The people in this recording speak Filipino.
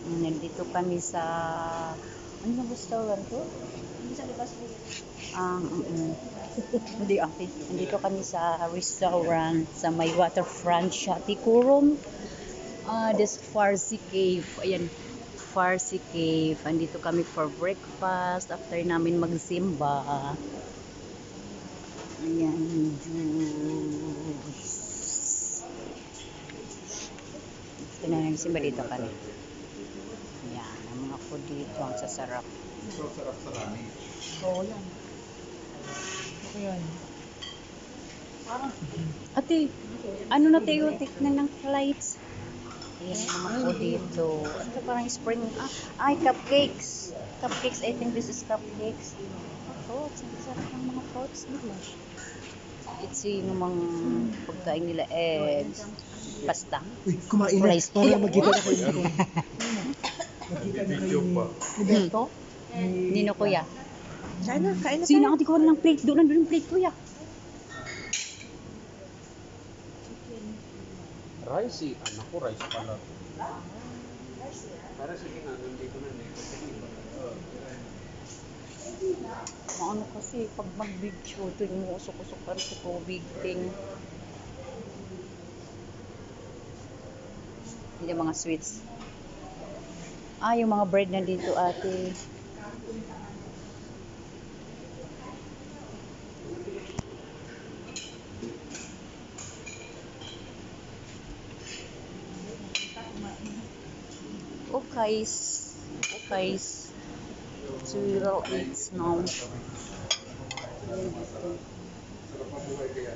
Nandito kami sa ano yung restaurant to? Hindi okay. Nandito kami sa restaurant sa may waterfront siya. Tikurum. This Farsi Cave. Ayan. Farsi Cave. Andito kami for breakfast after namin magsimba. Ayan. Juice. Gusto na nagsimba dito kami. Ayan. Ang mga food dito. Ang sasarap. Sarap sa lami. Oo yan. Okay yan. Ate, ano na tayo? Tignan ng flights. Ayan, mga food dito. Ito parang spring. Ay, cupcakes. Cupcakes. I think this is cupcakes. Fruits. Ang sarap ng mga fruits nila. It's yung mga pagkain nila. Eggs. Pasta. Uy, kumain na. Rice. Para magkita na kayo dito. Magkita na kayo. Video pa. Ni Beto? Nino kuya. Sana, kain na Sino tayo. ang tikuha ng plate? Doon nandun yung plate kuya. Rice eh. Anak ko, rice pala. Para sige nga, nandito na nito. Ano kasi, pag mag-video, ito yung usok-usok pa rin sa tubig ting. Hindi mga sweets. Yung mga bread nandito ate. Okay. Okay. So we will eat now. Sarap ang buhay kaya.